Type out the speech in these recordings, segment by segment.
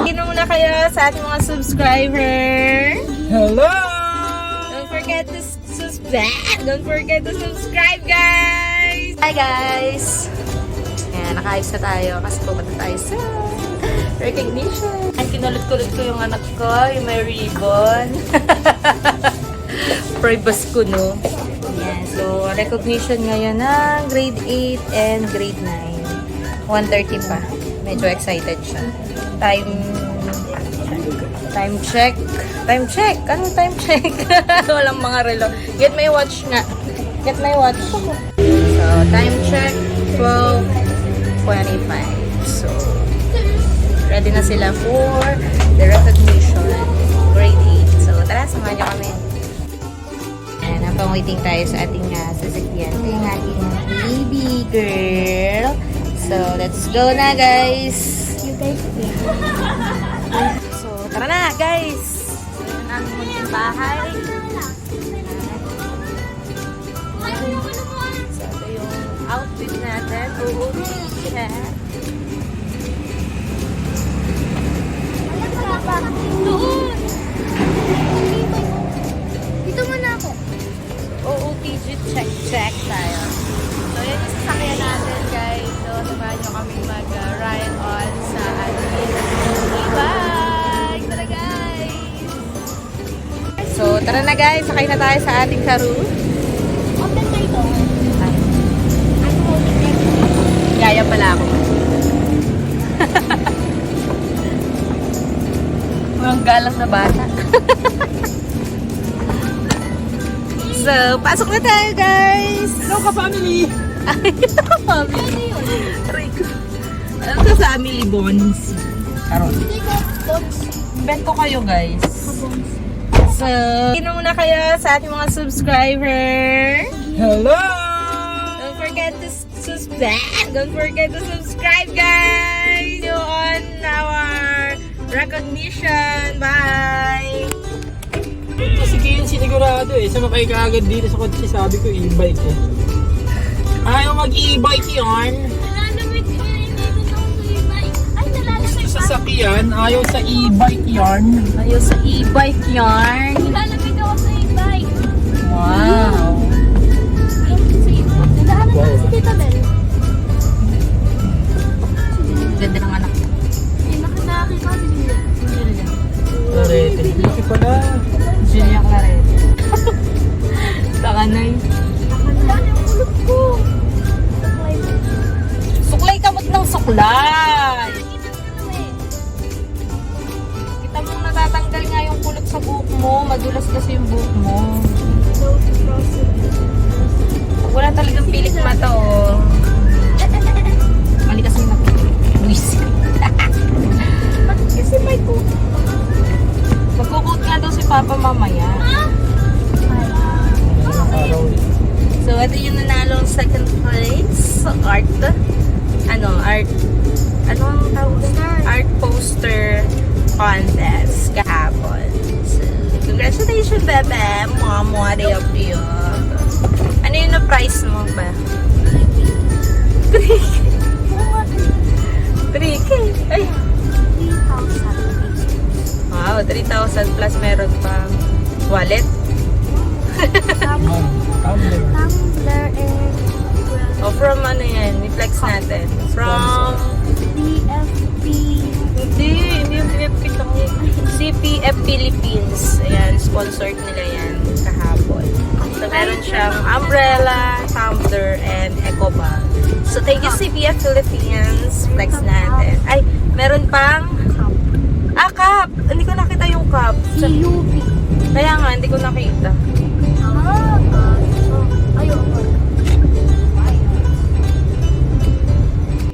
Sino muna kayo sa ating mga subscriber? Hello! Don't forget to subscribe, guys! Hi, guys! Ayan, nakaayos na tayo kasi pupunta tayo sa recognition. Ang kinulot-kulot ko yung anak ko, yung may ribbon. Pribas ko, no? Ayan, so recognition ngayon ng grade 8 and grade 9. 1:30 pa. Medyo excited siya. Time check. Time check. Anong time check? Walang mga relo. Get my watch nga. Get my watch. So, time check. 12:25. So, ready na sila for the recognition. Grade 8. So, tara, samahan niyo kami. And habang waiting tayo sa ating sasakyan. Ito yung ating baby girl. So, let's go na, guys. You guys So, tara na, guys. So, yun ang munting bahay. So, ito yung outfit natin. Uuwi siya. Doon! Dito muna ako. OOTG check tayo. So, yan yung sasakyan natin, guys. So, samahan nyo kami mag-ride on sa ating e-bike. Tara, guys! So, tara na, guys. Sakay na tayo sa ating Karoo. Open na ito. I'm holding it. Yaya pala ako. Ang galang na bata. So, pasok na tayo, guys! Hello ka, family! Ay, family. Rico. Ano ka, family bonds? Karon. Hindi ko, bones. Bet ko kayo, guys. Bones. So, sino muna kayo sa ating mga subscriber? Hello! Don't forget to subscribe, guys! You on our recognition. Bye! Kasi kayo sinigurado eh. Sumakay ka agad dito sa kotse. Sabi ko e-bike eh. Ayaw mag-e-bike yun. Nalalamig ko yun. Dito sa e-bike. Ay, nalalamig Sa sasakyan, ayaw sa e-bike yarn. Ayaw sa e-bike yarn. Nalalamig ako sa e-bike. Wow! Nagdaanan na si Tita Bel. Ganda ng anak. Yung nakita si Julia. Clarete. Laki pala. Julia Claret. Takanay. Nakandaan yung ulot ko. Saklay mo. Suklay kamot ng suklay! Nakita mo eh. Kita mo natatanggal nga yung kulot sa buhok mo. Madulas kasi yung buhok mo. Wala talagang pilik mata, oh. Mali kasi yung napilik. Luis. Kasi may cook. Magkukot nga daw si Papa mamaya. Ilang araw eh. So, ito yung nanalong second place sa art. Ano ang tawag doon? Art poster contest kahapon. So, congratulations, bebe! Mama, day of you. Ano yung na-prize mo ba? 3K. 3K. Ay. 3,000. Wow, 3,000 plus meron pa wallet. Tumbler. Tumblr and O from ano yan, i-flex natin. From BFP. Hindi yung PFP CPF Philippines. Ayan, sponsored nila yan kahapon. So, meron siyang umbrella, tumbler, and eco bag. So, thank you CPF Philippines. Flex natin. Ay, meron pang cup. Hindi ko nakita yung cup. So, CUV. kaya nga, hindi ko nakita. Ayoko.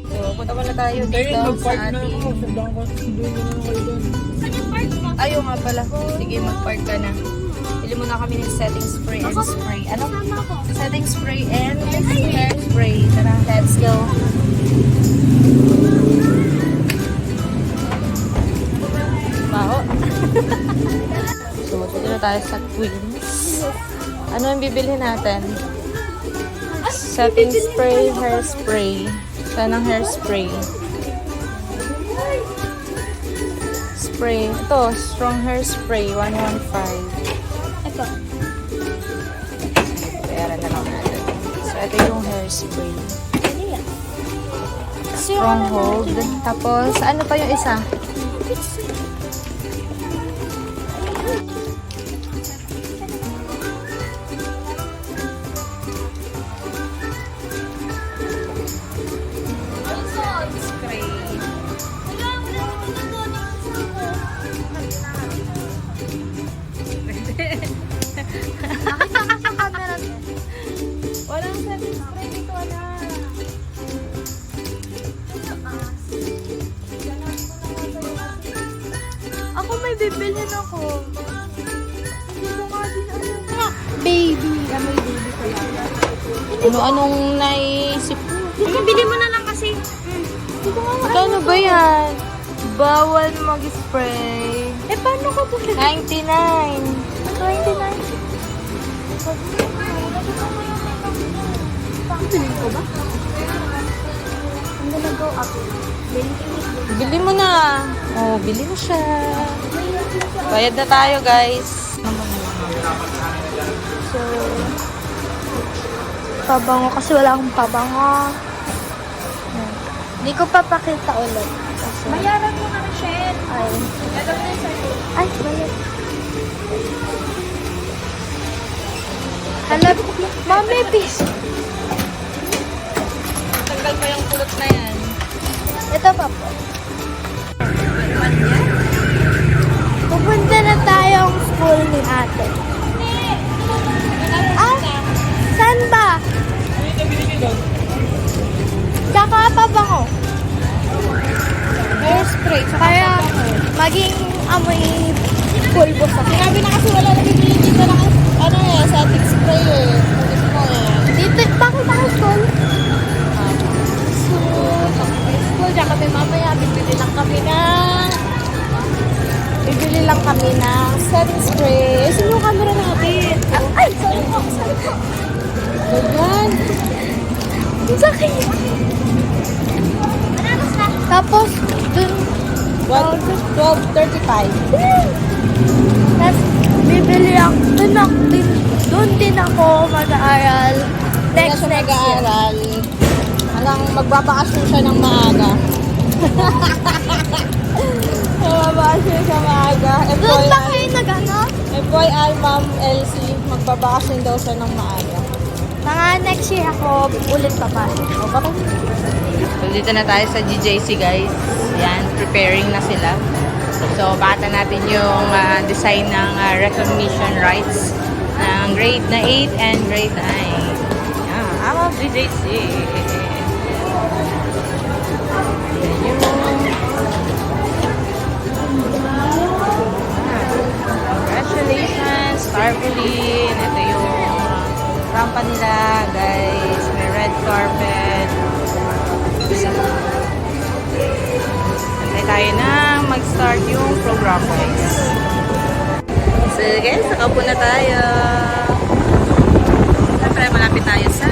So, punta muna tayo Tayo, dito sa mag-park na ating... ako. Sundan ko na kayo doon. Saan yung park mo? Ayaw nga pala. Sige, mag-park ka na. Bili muna kami ng setting spray and spray. Ano? Sama ko. Setting spray and hair spray. Tara, let's go. Baho. So, dito na tayo sa Queens. Ano ang bibilhin natin? Setting spray, hair spray. Saan ang hairspray? spray. Ito, strong hair spray, 115. Ito. Bayaran na lang natin. So, ito yung hair spray. Ano yan? Stronghold. Tapos, ano pa yung isa? Spray. Nakita ko sa camera niya. Walang setting spray dito, wala. Ako may bibilhin ako. Hindi ko nga din alam. Baby. May baby ko lang. Ano-anong naisip mo? Bili mo na lang kasi. Hindi ko nga Ano ba yan? Bawal mag-spray. Eh, paano ka po? 99. 29. Bili ko ba? I'm gonna go up. Bili mo na. Oh, bili mo siya. Bayad na tayo, guys. So, pabango kasi wala akong pabango. Hindi ko papakita ulit. Kasi, Bayaran mo na, Michelle. ay, ay, bayad. Hala, mami, please. Tanggal pa yung kulot na yan. Ito pa po. Pupunta na tayong school ni ate. Ah, saan ba? Tsaka pabango. Hairspray. Kaya maging amoy pulbo sa Sinabi na kasi wala na bibili dito ng ano eh, setting spray eh. Pulis mo eh. Dito, bakit ako school? So, school, tsaka kami mamaya, bibili lang kami ng setting spray. Sino yung camera natin? Ay, sorry po. Ganyan. Sa akin. Tapos, dun, 12.35. tapos, bibili ako, dun din ako mag-aaral. Next year. mag-aaral. Hanggang magbabakasyon siya ng maaga. Magbabakasyon siya maaga. Doon ba kayo nag-ano? FYI, Ma'am Elsie, magbabakasyon daw siya ng maaga. Mga next year ako ulit papasok. O, bakit? So, dito na tayo sa GJC, guys. Yan, preparing na sila. So, bata natin yung design ng recognition rights ng grade na 8 and grade 9. Yan, I'm of GJC. Yan yung... Congratulations, Tarpaulin. Ito yung rampa nila, guys. May red carpet. Antay tayo na mag-start yung program, guys. So, guys, nakaupo na tayo. Siyempre, malapit tayo sa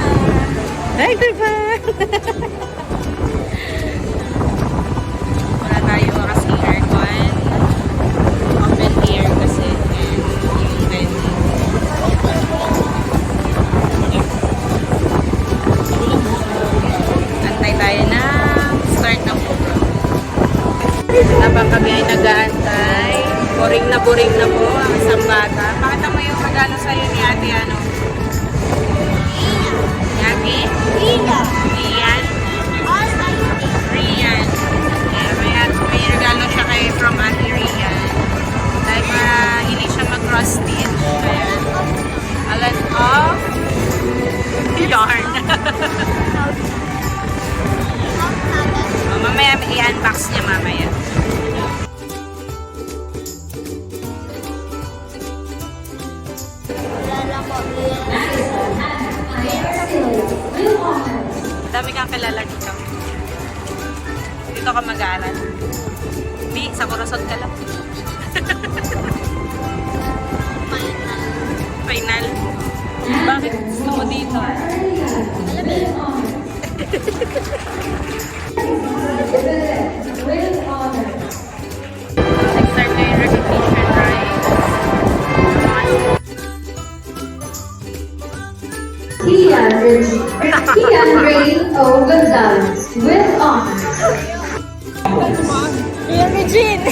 microphone. Wala tayo kasi aircon. Open air kasi. And yung venue. Antay tayo na start ng program. Habang kami ay nag-aantay, boring na po ang isang bata. Pakita mo yung regalo sa'yo ni ate, ano? Ni ate? Ina. Rian? Rian. May regalo siya from ate Rian. Dahil hindi siya mag-cross-stitch. Ayan. A lot of yarn. Mamaya i-unbox niya mamaya. Dami kang kilala dito. Dito ka mag-aaral. Hindi, sa Corozon ka lang. Final. Bakit gusto mo dito? Nag-start Kian Rain O. Gonzalez with honors. Ayan, Regine!